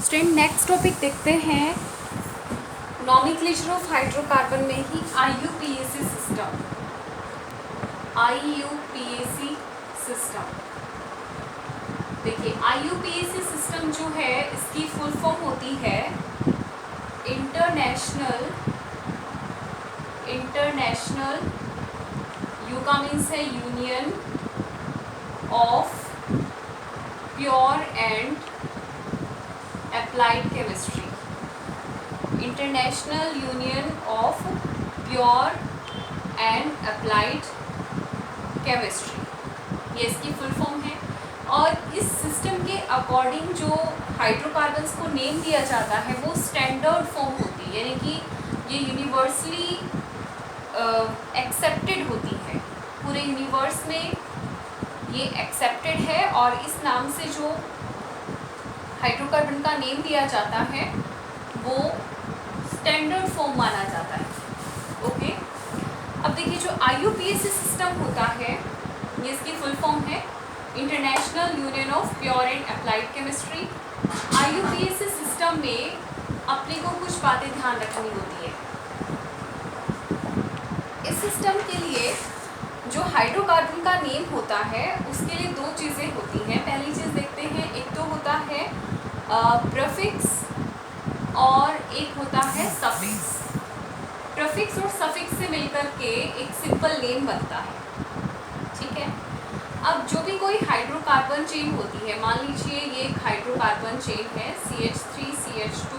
Student next topic देखते हैं nomenclature of hydrocarbon में ही IUPAC सिस्टम। IUPAC सिस्टम देखिए, IUPAC सिस्टम जो है इसकी फुल फॉर्म होती है इंटरनेशनल यू का मीन्स है union of pure and applied chemistry. International union of pure and applied chemistry, ये इसकी फुल फॉर्म है। और इस सिस्टम के अकॉर्डिंग जो हाइड्रोकार्बन्स को नेम दिया जाता है वो स्टैंडर्ड फॉर्म होती है, यानी कि ये यूनिवर्सली एक्सेप्टेड होती है, पूरे यूनिवर्स में ये एक्सेप्टेड है। और इस नाम से जो हाइड्रोकार्बन का नेम दिया जाता है वो स्टैंडर्ड फॉर्म माना जाता है। ओके, अब देखिए जो IUPAC सिस्टम होता है ये इसकी फुल फॉर्म है international union of pure and applied chemistry. IUPAC system में अपने को कुछ बातें ध्यान रखनी होती है। इस सिस्टम के लिए जो हाइड्रोकार्बन का नेम होता है उसके लिए दो चीज़ें होती हैं। पहली चीज़ देखते हैं, एक तो होता है प्रीफिक्स और एक होता है सफिक्स। प्रीफिक्स और सफिक्स से मिलकर के एक सिंपल नेम बनता है, ठीक है। अब जो भी कोई हाइड्रोकार्बन चेन होती है, मान लीजिए ये एक हाइड्रोकार्बन चेन है CH3 CH2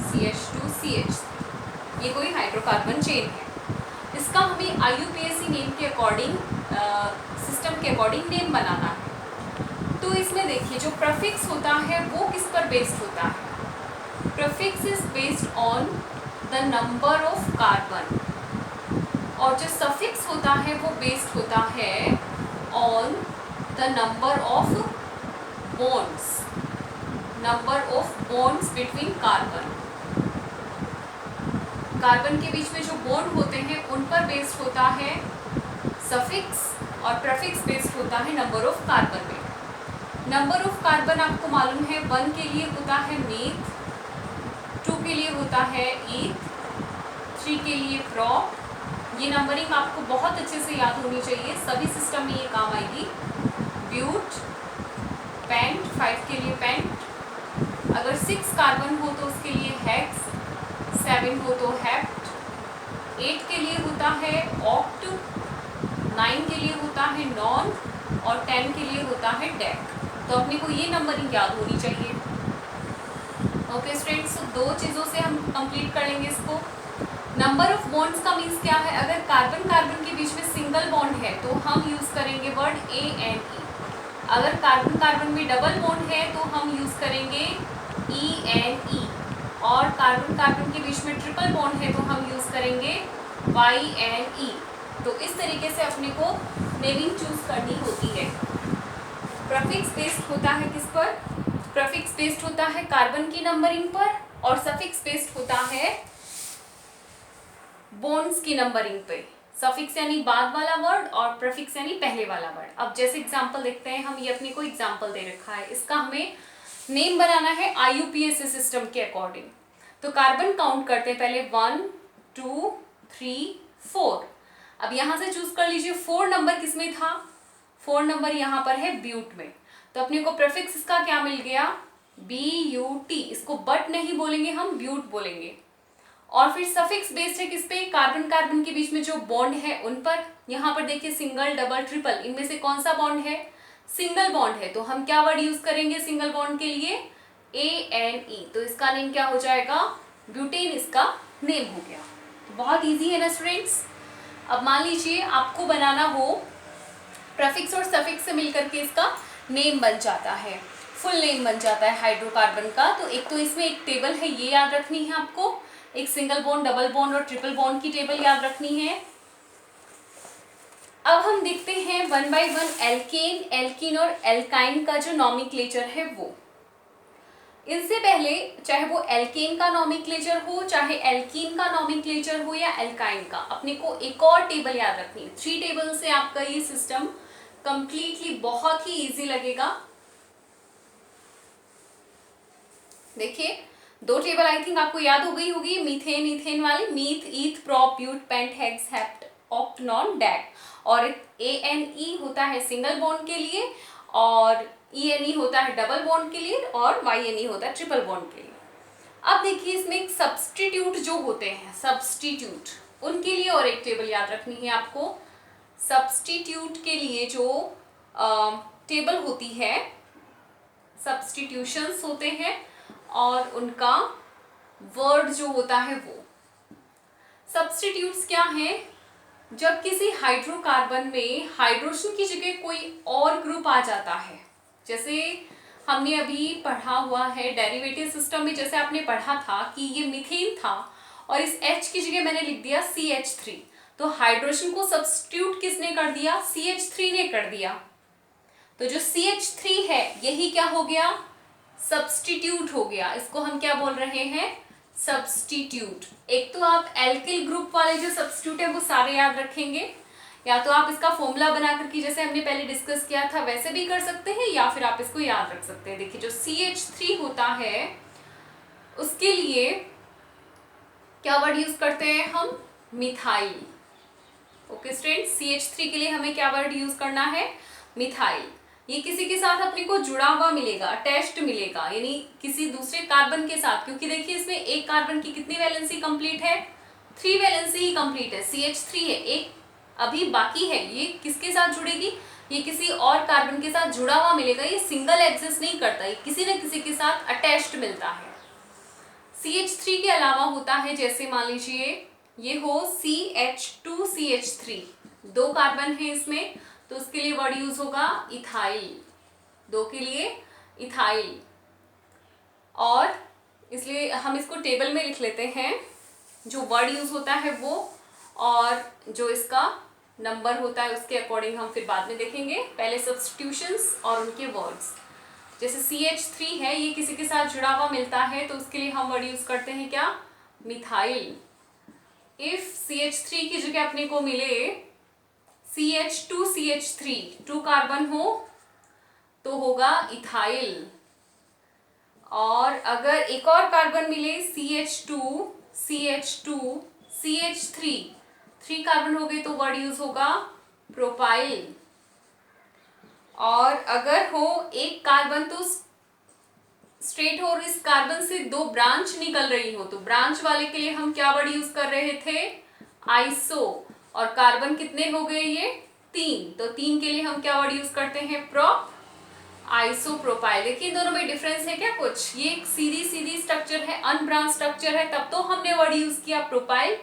CH2 CH3, ये कोई हाइड्रोकार्बन चेन है। इसका हमें IUPAC नेम के अकॉर्डिंग सिस्टम के अकॉर्डिंग नेम बनाना है। तो इसमें देखिए जो प्रीफिक्स होता है वो किस पर बेस्ड होता है? Prefix is based on the number of carbon, और जो सफिक्स होता है वो बेस्ड होता है on the number of bonds between carbon. Carbon के बीच में जो बॉन्ड होते हैं उन पर बेस्ड होता है सफिक्स, और प्रीफिक्स बेस्ड होता है नंबर ऑफ कार्बन में। नंबर ऑफ कार्बन आपको मालूम है 1 के लिए होता है मेथ, 2 के लिए होता है ईथ, 3 के लिए प्रोप। ये नंबरिंग आपको बहुत अच्छे से याद होनी चाहिए, सभी सिस्टम में ये काम आएगी। ब्यूट, पेंट, 5 के लिए पेंट। अगर 6 कार्बन हो तो उसके लिए हेक्स, 7 हो तो हेप्ट, 8 के लिए होता है ऑक्ट, 9 के लिए होता है नॉन, और 10 के लिए होता है डेक। तो अपने को ये नंबरिंग याद होनी चाहिए। ओके स्टूडेंट्स, दो चीज़ों से हम कंप्लीट कर लेंगे इसको। नंबर ऑफ बॉन्ड्स का मीन्स क्या है? अगर कार्बन कार्बन के बीच में सिंगल बॉन्ड है तो हम यूज़ करेंगे वर्ड ANE। अगर कार्बन कार्बन में डबल बॉन्ड है तो हम यूज़ करेंगे ENE, और कार्बन कार्बन के बीच में ट्रिपल बॉन्ड है तो हम यूज़ करेंगे YNE। तो इस तरीके से अपने को नेमिंग चूज करनी होती है। प्रीफिक्स बेस्ड होता है किस पर? प्रीफिक्स बेस्ड होता है कार्बन की नंबरिंग पर, और सफिक्स बेस्ड होता है बॉन्ड्स की नंबरिंग पे। सफिक्स यानी बाद वाला वर्ड और प्रीफिक्स यानी पहले वाला वर्ड। अब जैसे एग्जांपल देखते हैं, हम ये अपने को एग्जांपल दे रखा है, इसका हमें नेम बनाना है IUPAC सिस्टम के अकॉर्डिंग। तो कार्बन काउंट करते हैं पहले 1 2 3 4। अब यहाँ से चूज कर लीजिए 4 नंबर किस में था? 4 नंबर यहाँ पर है ब्यूट में। तो अपने को प्रीफिक्स इसका क्या मिल गया? BUT। इसको बट नहीं बोलेंगे, हम ब्यूट बोलेंगे। और फिर सफिक्स बेस्ड है किस पे? कार्बन कार्बन के बीच में जो बॉन्ड है उन पर। यहाँ पर देखिए सिंगल, डबल, ट्रिपल, इनमें से कौन सा बॉन्ड है? सिंगल बॉन्ड है, तो हम क्या वर्ड यूज करेंगे सिंगल बॉन्ड के लिए? ANE। तो इसका नेम क्या हो जाएगा? ब्यूटेन इसका नेम हो गया। तो बहुत ईजी है ना स्टूडेंट्स। अब मान लीजिए आपको बनाना हो, प्रीफिक्स और सफिक्स से मिलकर के इसका नेम बन जाता है, फुल नेम बन जाता है हाइड्रोकार्बन का। तो एक तो इसमें एक टेबल है, ये याद रखनी है आपको। एक सिंगल बॉन्ड, डबल बॉन्ड और ट्रिपल बॉन्ड की टेबल याद रखनी है। अब हम देखते हैं 1 बाय 1 एल्केन, एल्कीन और एल्काइन का जो नॉमेनक्लेचर है वो। इनसे पहले चाहे वो एल्केन का नॉमेनक्लेचर हो, चाहे एल्कीन का नॉमेनक्लेचर हो या एल्काइन का, अपने को एक और टेबल याद रखनी है। 3 टेबल से आपका ये सिस्टम कंप्लीटली बहुत ही इजी लगेगा। देखिए 2 टेबल आई थिंक आपको याद हो गई होगी, मीथेन ईथेन वाली, meth eth prop but pent hex hept oct non dec. और ANE होता है सिंगल बॉन्ड के लिए, और ENE होता है डबल बॉन्ड के लिए, और YNE होता है ट्रिपल बॉन्ड के लिए। अब देखिए इसमें एक सब्स्टिट्यूट जो होते हैं, सब्स्टिट्यूट, उनके लिए और एक टेबल याद रखनी है आपको। सब्स्टिट्यूट के लिए जो टेबल होती है, सब्स्टिट्यूशंस होते हैं और उनका वर्ड जो होता है वो। सब्स्टिट्यूट्स क्या हैं? जब किसी हाइड्रोकार्बन में हाइड्रोजन की जगह कोई और ग्रुप आ जाता है, जैसे हमने अभी पढ़ा हुआ है डेरिवेटिव सिस्टम में, जैसे आपने पढ़ा था कि ये मीथेन था और इस H की जगह मैंने लिख दिया CH3, तो हाइड्रोजन को सब्स्टिट्यूट किसने कर दिया? CH3 ने कर दिया। तो जो CH3 है यही क्या हो गया? सब्स्टिट्यूट हो गया। इसको हम क्या बोल रहे हैं? सब्स्टिट्यूट। एक तो आप एल्किल ग्रुप वाले जो सब्स्टिट्यूट है वो सारे याद रखेंगे, या तो आप इसका फॉर्मूला बना करके जैसे हमने पहले डिस्कस किया था वैसे भी कर सकते हैं, या फिर आप इसको याद रख सकते हैं। देखिए जो CH3 होता है उसके लिए क्या वर्ड यूज करते हैं हम? मिथाइल। ओके स्टूडेंट्स, CH3 के लिए हमें क्या वर्ड यूज करना है? मिथाइल। ये किसी के साथ अपने को जुड़ा हुआ मिलेगा, अटैच्ड मिलेगा, यानी किसी दूसरे कार्बन के साथ, क्योंकि देखिए इसमें एक कार्बन की कितनी वैलेंसी कंप्लीट है? 3 वैलेंसी ही कंप्लीट है। CH3 है, एक अभी बाकी है, ये किसके साथ जुड़ेगी? ये किसी और कार्बन के साथ जुड़ा हुआ मिलेगा, ये सिंगल एग्जिस्ट नहीं करता, ये किसी न किसी के साथ अटैच्ड मिलता है। CH3 के अलावा होता है, जैसे मान लीजिए ये हो CH2CH3, 2 कार्बन है इसमें, तो उसके लिए वर्ड यूज होगा इथाइल, 2 के लिए इथाइल। और इसलिए हम इसको टेबल में लिख लेते हैं, जो वर्ड यूज होता है वो, और जो इसका नंबर होता है उसके अकॉर्डिंग हम फिर बाद में देखेंगे। पहले सब्स्टिट्यूशंस और उनके वर्ड्स। जैसे CH3 है, ये किसी के साथ जुड़ा हुआ मिलता है, तो उसके लिए हम वर्ड यूज करते हैं क्या? मिथाइल। इफ CH3 की जगह अपने को मिले CH2CH3, 2 कार्बन हो तो होगा इथाइल। और अगर एक और कार्बन मिले CH2CH2CH3, 3 कार्बन हो गए तो वर्ड यूज होगा प्रोपाइल। और अगर हो एक कार्बन तो स्ट्रेट हो, इस कार्बन से 2 ब्रांच निकल रही हो, तो ब्रांच वाले के लिए हम क्या वर्ड यूज कर रहे थे? आइसो। और कार्बन कितने हो गए? ये 3, तो 3 के लिए हम क्या वर्ड यूज करते हैं? Prop isopropyl. देखिए दोनों में डिफरेंस है क्या कुछ? ये एक सीधी सीधी स्ट्रक्चर है, अनब्रांच स्ट्रक्चर है, तब तो हमने वर्ड यूज किया प्रोपाइल।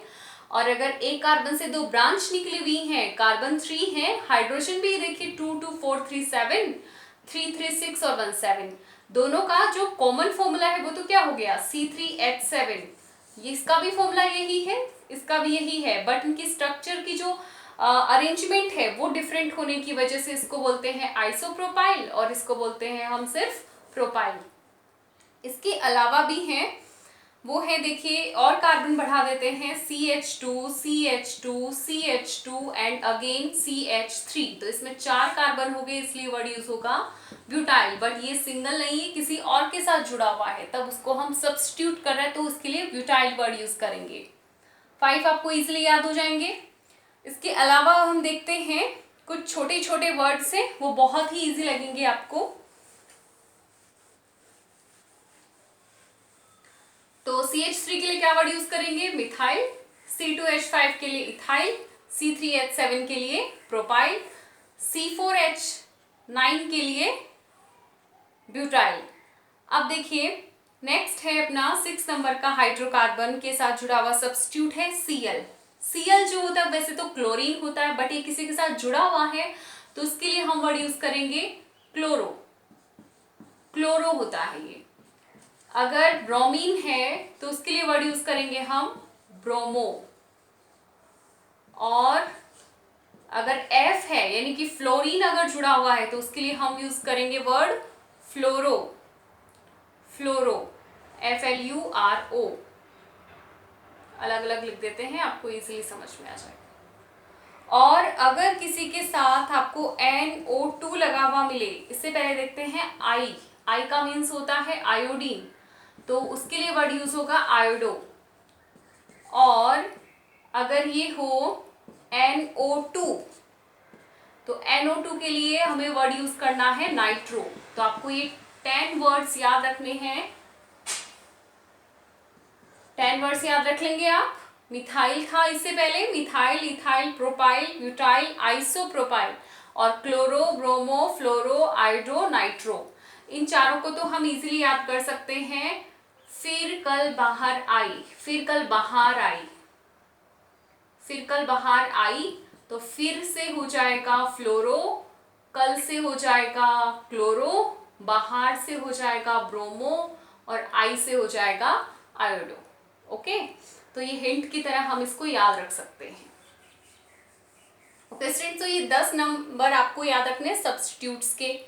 और अगर एक कार्बन से 2 ब्रांच निकली हुई हैं, कार्बन 3 है, हाइड्रोजन भी देखिए 2 2 4 3 7, 3 3 6 और 1 7, दोनों का जो कॉमन फॉर्मूला है वो तो क्या हो गया? C3H7। इसका भी फॉर्मूला यही है, इसका भी यही है, बट इनकी स्ट्रक्चर की जो अरेंजमेंट है वो डिफरेंट होने की वजह से इसको बोलते हैं आइसोप्रोपाइल और इसको बोलते हैं हम सिर्फ प्रोपाइल। इसके अलावा भी हैं, वो है देखिए, और कार्बन बढ़ा देते हैं CH2 CH2 CH2 and again CH3, तो इसमें 4 कार्बन हो गए, इसलिए वर्ड यूज होगा ब्यूटाइल। बट ये सिंगल नहीं है, किसी और के साथ जुड़ा हुआ है, तब उसको हम सब्स्टिट्यूट कर रहे हैं तो उसके लिए ब्यूटाइल वर्ड यूज करेंगे। 5 आपको इजिली याद हो जाएंगे। इसके अलावा हम देखते हैं कुछ छोटे छोटे वर्ड्स हैं, वो बहुत ही इजी लगेंगे आपको। तो CH3 के लिए क्या वर्ड यूज करेंगे? मिथाइल। C2H5 के लिए इथाइल, C3H7 के लिए प्रोपाइल, C4H9 के लिए ब्यूटाइल। अब देखिए नेक्स्ट है अपना 6 नंबर का हाइड्रोकार्बन के साथ जुड़ा हुआ सब्स्टिट्यूट है Cl। Cl जो होता है वैसे तो क्लोरीन होता है, बट ये किसी के साथ जुड़ा हुआ है तो उसके लिए हम वर्ड यूज करेंगे क्लोरो। क्लोरो होता है ये। अगर ब्रोमीन है तो उसके लिए वर्ड यूज करेंगे हम ब्रोमो। और अगर F है यानी कि फ्लोरीन अगर जुड़ा हुआ है तो उसके लिए हम यूज करेंगे वर्ड फ्लोरो। फ्लोरो, FLURO। अलग अलग लिख देते हैं, आपको इजीली समझ में आ जाएगा। और अगर किसी के साथ आपको NO2 लगा हुआ मिले, इससे पहले देखते हैं I का मीन्स होता है आयोडीन, तो उसके लिए वर्ड यूज होगा आयोडो। और अगर ये हो NO2 तो NO2 के लिए हमें वर्ड यूज करना है नाइट्रो। तो आपको ये 10 वर्ड्स याद रखने हैं। 10 वर्ड्स याद रख लेंगे आप। मिथाइल था इससे पहले, methyl, ethyl, propyl, butyl, isopropyl, और क्लोरो, ब्रोमो, फ्लोरो, आयोडो, नाइट्रो। इन चारों को तो हम इजीली याद कर सकते हैं। फिर कल बाहर आई, फिर कल बाहर आई, फिर कल बाहर आई, तो फिर से हो जाएगा फ्लोरो, कल से हो जाएगा क्लोरो, बाहर से हो जाएगा ब्रोमो, और आई से हो जाएगा आयोडो। ओके, तो ये हिंट की तरह हम इसको याद रख सकते हैं। ओके स्टूडेंट्स, तो ये 10 नंबर आपको याद रखने सब्स्टिट्यूट्स के।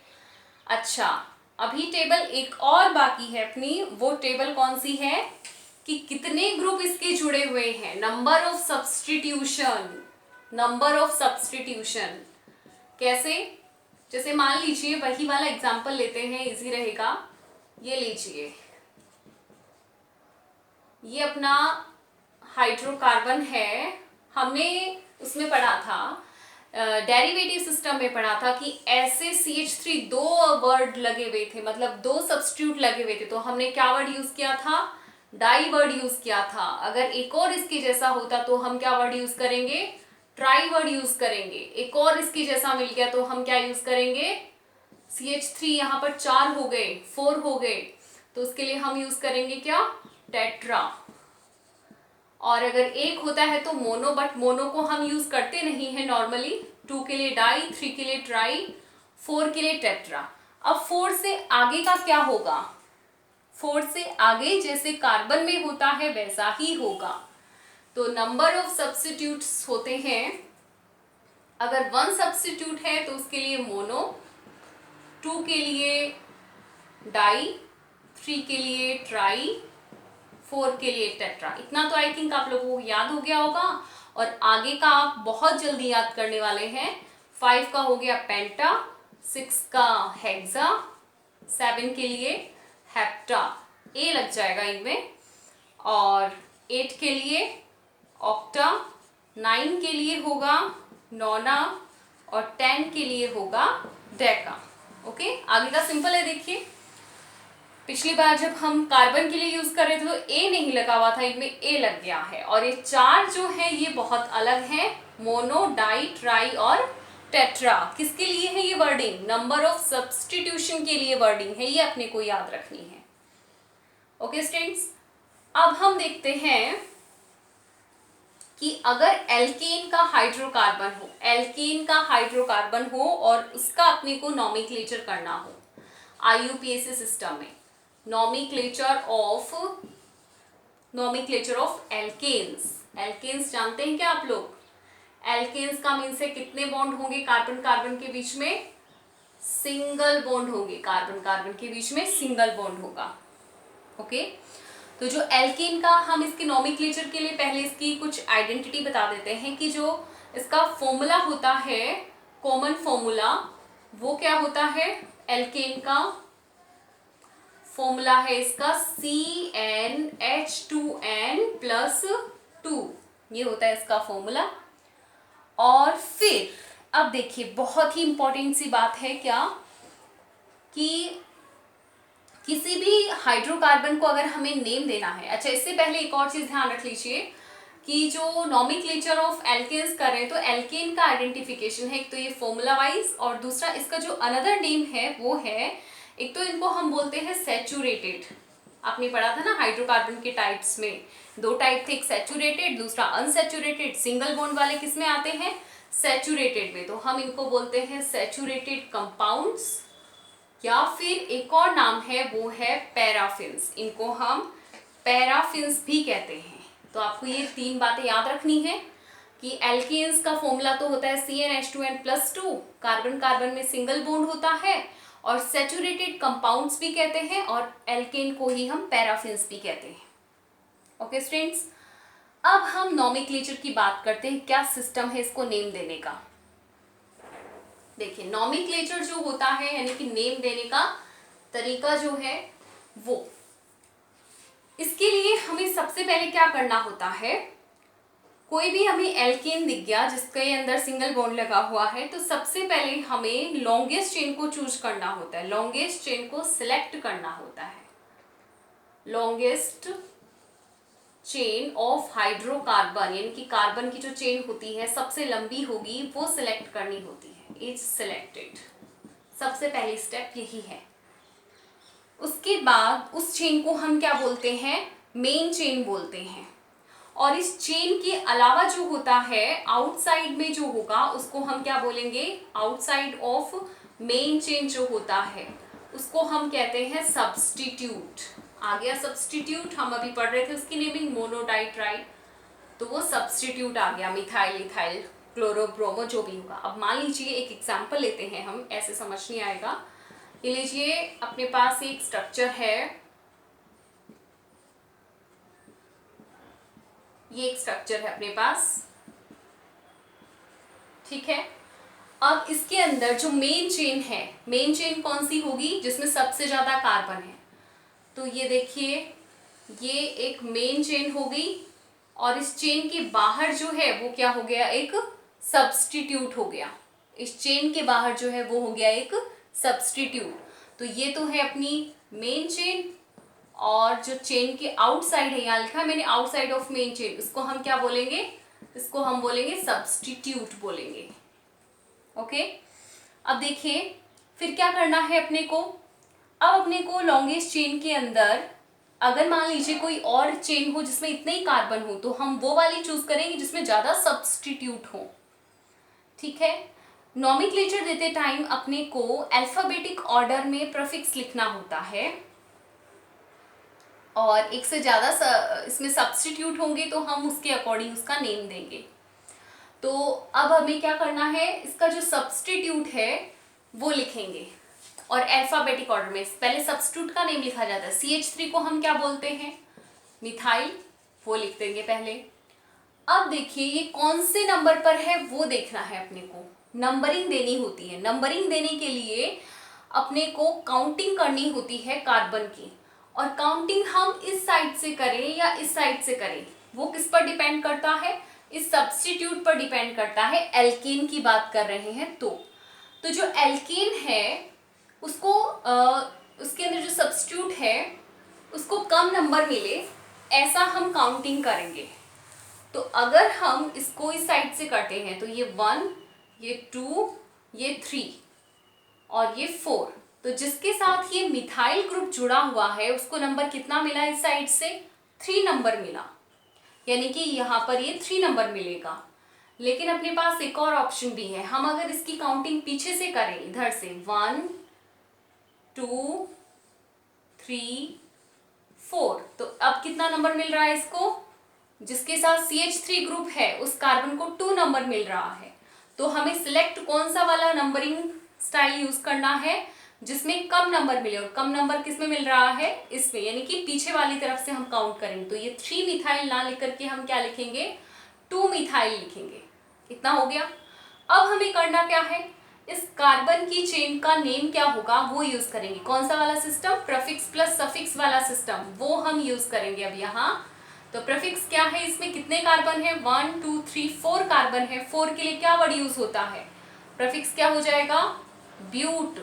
अच्छा, अभी टेबल एक और बाकी है अपनी। वो टेबल कौन सी है कि कितने ग्रुप इसके जुड़े हुए हैं, number of substitution. Number of substitution कैसे? जैसे मान लीजिए वही वाला एग्जांपल लेते हैं, इजी रहेगा। ये लीजिए, ये अपना हाइड्रोकार्बन है। हमने उसमें पढ़ा था, डेरिवेटिव सिस्टम में पढ़ा था कि ऐसे CH3 दो वर्ड लगे हुए थे, मतलब दो सब्स्टिट्यूट लगे हुए थे, तो हमने क्या वर्ड यूज किया था? डाई वर्ड यूज किया था। अगर एक और इसके जैसा होता तो हम क्या वर्ड यूज करेंगे? ट्राई वर्ड यूज करेंगे। एक और इसके जैसा मिल गया तो हम क्या यूज करेंगे? CH3 यहाँ पर 4 हो गए, 4 हो गए, तो उसके लिए हम यूज करेंगे क्या? टेट्रा। और अगर एक होता है तो मोनो, बट मोनो को हम यूज करते नहीं है नॉर्मली। 2 के लिए डाई, 3 के लिए ट्राई, 4 के लिए टेट्रा। अब 4 से आगे का क्या होगा? 4 से आगे जैसे कार्बन में होता है वैसा ही होगा। तो नंबर ऑफ सब्स्टिट्यूट्स होते हैं, अगर 1 सब्स्टिट्यूट है तो उसके लिए मोनो, 2 के लिए डाई, 3 के लिए ट्राई, 4 के लिए टेट्रा। इतना तो आई थिंक आप लोगों को याद हो गया होगा। और आगे का आप बहुत जल्दी याद करने वाले हैं। 5 का हो गया पेंटा, 6 का हेक्सा, 7 के लिए हेप्टा, ए लग जाएगा इनमें, और 8 के लिए ऑक्टा, 9 के लिए होगा नोना, और 10 के लिए होगा डेका। ओके, आगे का सिंपल है। देखिए, पिछली बार जब हम कार्बन के लिए यूज कर रहे थे तो ए नहीं लगा हुआ था, इनमें ए लग गया है। और ये 4 जो है ये बहुत अलग है, मोनो, डाई, ट्राई और टेट्रा। किसके लिए है ये वर्डिंग? नंबर ऑफ सब्स्टिट्यूशन के लिए वर्डिंग है, ये अपने को याद रखनी है। ओके स्टूडेंट्स, अब हम देखते हैं कि अगर एल्केन का हाइड्रोकार्बन हो, एल्केन का हाइड्रोकार्बन हो और उसका अपने को नॉमेनक्लेचर करना हो IUPAC सिस्टम में, नॉमेनक्लेचर ऑफ एल्केन्स। एल्केन्स जानते हैं क्या आप लोग? एल्केन्स का मीन्स है कितने बॉन्ड होंगे कार्बन कार्बन के बीच में? सिंगल बॉन्ड होंगे, कार्बन कार्बन के बीच में सिंगल बॉन्ड होगा। ओके, तो जो एल्केन का, हम इसके नॉमेनक्लेचर के लिए पहले इसकी कुछ आइडेंटिटी बता देते हैं कि जो इसका फॉर्मूला होता है, कॉमन फॉर्मूला, वो क्या होता है? एल्केन का फॉर्मूला है इसका CnH2n+2, ये होता है इसका फॉर्मूला। और फिर अब देखिए, बहुत ही इंपॉर्टेंट सी बात है क्या, कि किसी भी हाइड्रोकार्बन को अगर हमें नेम देना है। अच्छा, इससे पहले एक और चीज ध्यान रख लीजिए कि जो नॉमेनक्लेचर ऑफ एल्केन्स कर रहे हैं तो एल्केन का आइडेंटिफिकेशन है, एक तो ये फॉर्मूला वाइज, और दूसरा इसका जो अनदर नेम है वो है, एक तो इनको हम बोलते हैं सैचुरेटेड। आपने पढ़ा था ना हाइड्रोकार्बन के टाइप्स में, 2 टाइप थे, एक सैचुरेटेड, दूसरा अनसैचुरेटेड। सिंगल बॉन्ड वाले किस में आते हैं? सैचुरेटेड में। तो हम इनको बोलते हैं सैचुरेटेड कंपाउंड्स, या फिर एक और नाम है वो है पैराफिन्स। इनको हम पैराफिन्स भी कहते हैं। तो आपको ये 3 बातें याद रखनी है कि एल्केन्स का फॉर्मूला तो होता है CnH2n+2, कार्बन कार्बन में सिंगल बॉन्ड होता है, और सैचुरेटेड कंपाउंड्स भी कहते हैं, और एल्केन को ही हम पैराफिन्स भी कहते हैं। ओके स्टूडेंट्स, अब हम नॉमेनक्लेचर की बात करते हैं, क्या सिस्टम है इसको नेम देने का। देखिए, नॉमेनक्लेचर जो होता है यानी कि नेम देने का तरीका जो है वो, सबसे पहले क्या करना होता है, कोई भी हमें एल्केन दिख गया जिसके अंदर सिंगल बॉन्ड लगा हुआ है, तो सबसे पहले हमें लॉन्गेस्ट चेन को चूज करना होता है, लॉन्गेस्ट चेन को सिलेक्ट करना होता है। लॉन्गेस्ट चेन ऑफ हाइड्रोकार्बन, यानी कि कार्बन की जो चेन होती है सबसे लंबी होगी वो सिलेक्ट करनी होती है। इज सिलेक्टेड, सबसे पहली स्टेप यही है। उसके बाद उस चेन को हम क्या बोलते हैं, मेन चेन बोलते हैं। और इस चेन के अलावा जो होता है आउटसाइड में जो होगा उसको हम क्या बोलेंगे, आउटसाइड ऑफ मेन चेन जो होता है उसको हम कहते हैं सब्स्टिट्यूट। आ गया सब्स्टिट्यूट, हम अभी पढ़ रहे थे उसकी नेमिंग मोनोडाइट्राइड, तो वो सब्स्टिट्यूट आ गया, मिथाइल, इथाइल, क्लोरो, ब्रोमो, जो भी होगा। अब मान लीजिए एक एग्जाम्पल लेते हैं हम, ऐसे समझ नहीं आएगा। ये लीजिए अपने पास एक स्ट्रक्चर है, ये एक स्ट्रक्चर है अपने पास, ठीक है। अब इसके अंदर जो मेन चेन है, मेन चेन कौन सी होगी, जिसमें सबसे ज्यादा कार्बन है। तो ये देखिए ये एक मेन चेन होगी और इस चेन के बाहर जो है वो क्या हो गया, एक सब्स्टिट्यूट हो गया। इस चेन के बाहर जो है वो हो गया एक सब्स्टिट्यूट। तो ये तो है अपनी मेन चेन, और जो चेन के आउटसाइड है, यहाँ लिखा है मैंने आउटसाइड ऑफ मेन चेन, इसको हम क्या बोलेंगे, इसको हम बोलेंगे सब्स्टिट्यूट बोलेंगे। ओके, अब देखिए फिर क्या करना है अपने को। अब अपने को लॉन्गेस्ट चेन के अंदर अगर मान लीजिए कोई और चेन हो जिसमें इतने ही कार्बन हो, तो हम वो वाली चूज करेंगे जिसमें ज्यादा सब्स्टिट्यूट हो, ठीक है। नॉमेनक्लेचर देते टाइम अपने को अल्फाबेटिक ऑर्डर में प्रीफिक्स लिखना होता है, और एक से ज्यादा इसमें सब्स्टिट्यूट होंगे तो हम उसके अकॉर्डिंग उसका नेम देंगे। तो अब हमें क्या करना है, इसका जो सब्स्टिट्यूट है वो लिखेंगे, और अल्फाबेटिक ऑर्डर में पहले सब्स्टिट्यूट का नेम लिखा जाता है। CH3 को हम क्या बोलते हैं, मिथाइल, वो लिख देंगे पहले। अब देखिए ये कौन से नंबर पर है वो देखना है अपने को, नंबरिंग देनी होती है। नंबरिंग देने के लिए अपने को काउंटिंग करनी होती है कार्बन की, और काउंटिंग हम इस साइड से करें या इस साइड से करें वो किस पर डिपेंड करता है, इस सब्स्टिट्यूट पर डिपेंड करता है। एल्केन की बात कर रहे हैं तो जो एल्केन है उसको उसके अंदर जो सब्स्टिट्यूट है उसको कम नंबर मिले, ऐसा हम काउंटिंग करेंगे। तो अगर हम इसको इस साइड से करते हैं तो ये 1, ये 2, ये 3 और ये 4, तो जिसके साथ ये मिथाइल ग्रुप जुड़ा हुआ है उसको नंबर कितना मिला, इस साइड से 3 नंबर मिला, यानी कि यहाँ पर ये 3 नंबर मिलेगा। लेकिन अपने पास एक और ऑप्शन भी है, हम अगर इसकी काउंटिंग पीछे से करें, इधर से 1, 2, 3, 4, तो अब कितना नंबर मिल रहा है इसको, जिसके साथ CH3 ग्रुप है उस कार्बन को 2 नंबर मिल रहा है। तो हमें सिलेक्ट कौन सा वाला नंबरिंग स्टाइल यूज करना है जिसमें कम नंबर मिले, और कम नंबर किसमें मिल रहा है, इसमें, यानी कि पीछे वाली तरफ से हम काउंट करेंगे। तो ये 3 मिथाइल ना लिख करके हम क्या लिखेंगे, 2 मिथाइल लिखेंगे। इतना हो गया। अब हमें करना क्या है, इस कार्बन की चेन का नेम क्या होगा वो यूज करेंगे। कौन सा वाला सिस्टम, प्रीफिक्स प्लस सफिक्स वाला सिस्टम, वो हम यूज करेंगे अब यहाँ। तो प्रीफिक्स क्या है, इसमें कितने कार्बन है, 1, 2, 3, 4 कार्बन है। 4 के लिए क्या वर्ड यूज होता है, प्रीफिक्स क्या हो जाएगा, ब्यूट।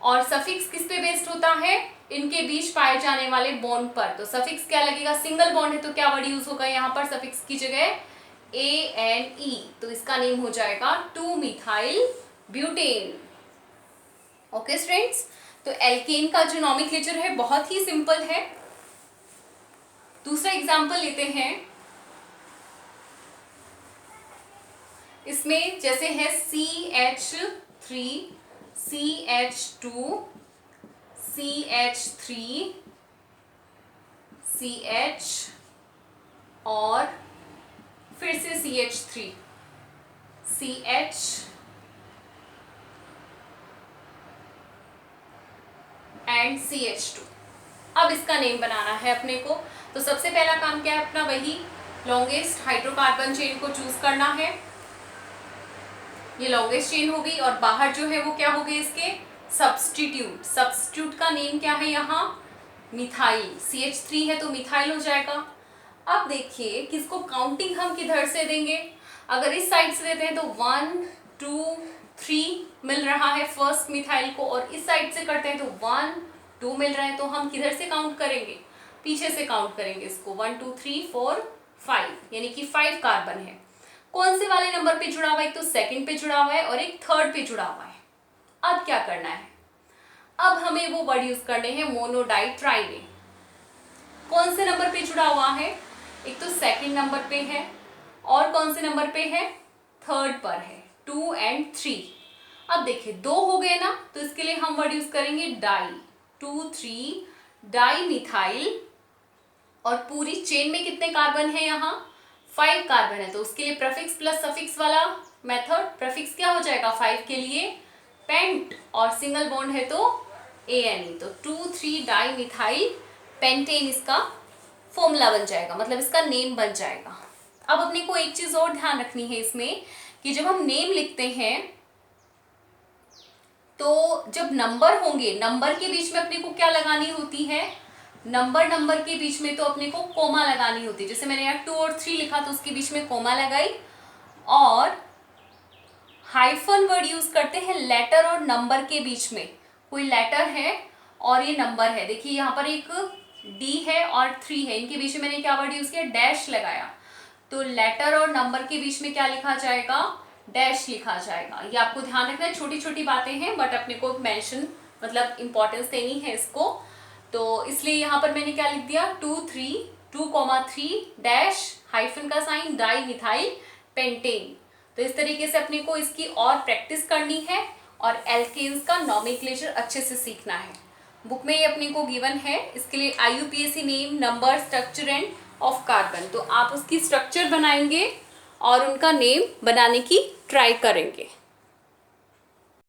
और सफिक्स किस पे बेस्ड होता है, इनके बीच पाए जाने वाले बॉन्ड पर। तो सफिक्स क्या लगेगा, सिंगल बॉन्ड है तो क्या वर्ड यूज होगा यहाँ पर सफिक्स की जगह, ANE, तो इसका नेम हो जाएगा 2 मिथाइल ब्यूटेन। ओके स्टूडेंट्स, तो एल्केन का जो नॉमेनक्लेचर है बहुत ही सिंपल है। दूसरा एग्जाम्पल लेते हैं, इसमें जैसे है CH3, CH2, CH3, CH और फिर से CH3, CH एंड CH2। अब इसका नेम बनाना है अपने को। तो सबसे पहला काम क्या है अपना, वही लॉन्गेस्ट हाइड्रोकार्बन चेन को चूज करना है। ये लॉन्गेस्ट चेन हो गई, और बाहर जो है वो क्या हो गए इसके सब्स्टिट्यूट। सब्स्टिट्यूट का नेम क्या है यहाँ, मिथाइल। CH3 है तो मिथाइल हो जाएगा। अब देखिए किसको काउंटिंग हम किधर से देंगे। अगर इस साइड से देते हैं तो 1 2 3 मिल रहा है फर्स्ट मिथाइल को, और इस साइड से करते हैं तो 1 2 मिल रहा है। तो हम किधर से काउंट करेंगे, पीछे से काउंट करेंगे इसको। 1 2 3 4 5, यानी कि 5 कार्बन है। कौन से वाले नंबर पे जुड़ा हुआ है, एक तो सेकंड पे जुड़ा हुआ है और एक थर्ड पे जुड़ा हुआ है। अब क्या करना है, अब हमें वो वर्ड यूज करने हैं मोनोडाइट्राइने। कौन से नंबर पे जुड़ा हुआ है, एक तो सेकंड नंबर पे है और कौन से नंबर पे है, थर्ड पर है, 2 और 3। अब देखिए 2 हो गए ना, तो इसके लिए हम वर्ड यूज करेंगे डाई, 2 3 डाई मिथाइल। और पूरी चेन में कितने कार्बन है, यहाँ 5 कार्बन है, तो उसके लिए प्रेफिक्स प्लस सफिक्स वाला मेथड। प्रेफिक्स क्या हो जाएगा 5 के लिए पेंट, और सिंगल बॉन्ड है तो ANE, तो 2 3 डाई मिथाइल पेंटेन इसका फॉर्मूला बन जाएगा, मतलब इसका नेम बन जाएगा। अब अपने को एक चीज और ध्यान रखनी है इसमें कि जब हम नेम लिखते हैं तो जब नंबर होंगे, नंबर के बीच में अपने को क्या लगानी होती है, नंबर के बीच में तो अपने को कोमा लगानी होती है। जैसे मैंने यहाँ 2 और 3 लिखा तो उसके बीच में कोमा लगाई, और हाइफन वर्ड यूज करते हैं लेटर और नंबर के बीच में। कोई लेटर है और ये नंबर है, देखिए यहाँ पर एक D है और 3 है, इनके बीच में मैंने क्या वर्ड यूज किया, डैश लगाया। तो लेटर और नंबर के बीच में क्या लिखा जाएगा, डैश लिखा जाएगा। ये आपको ध्यान रखना है, छोटी छोटी बातें हैं बट अपने को मेंशन मतलब इंपॉर्टेंस देनी है इसको। तो इसलिए यहाँ पर मैंने क्या लिख दिया, 2 3 डैश हाइफन का साइन डाई मिथाइल पेंटेन। तो इस तरीके से अपने को इसकी और प्रैक्टिस करनी है और एल्केन्स का नॉमेनक्लेचर अच्छे से सीखना है। बुक में ये अपने को गिवन है, इसके लिए IUPAC name, number, structure end of carbon. तो आप उसकी स्ट्रक्चर बनाएंगे और उनका नेम बनाने की ट्राई करेंगे।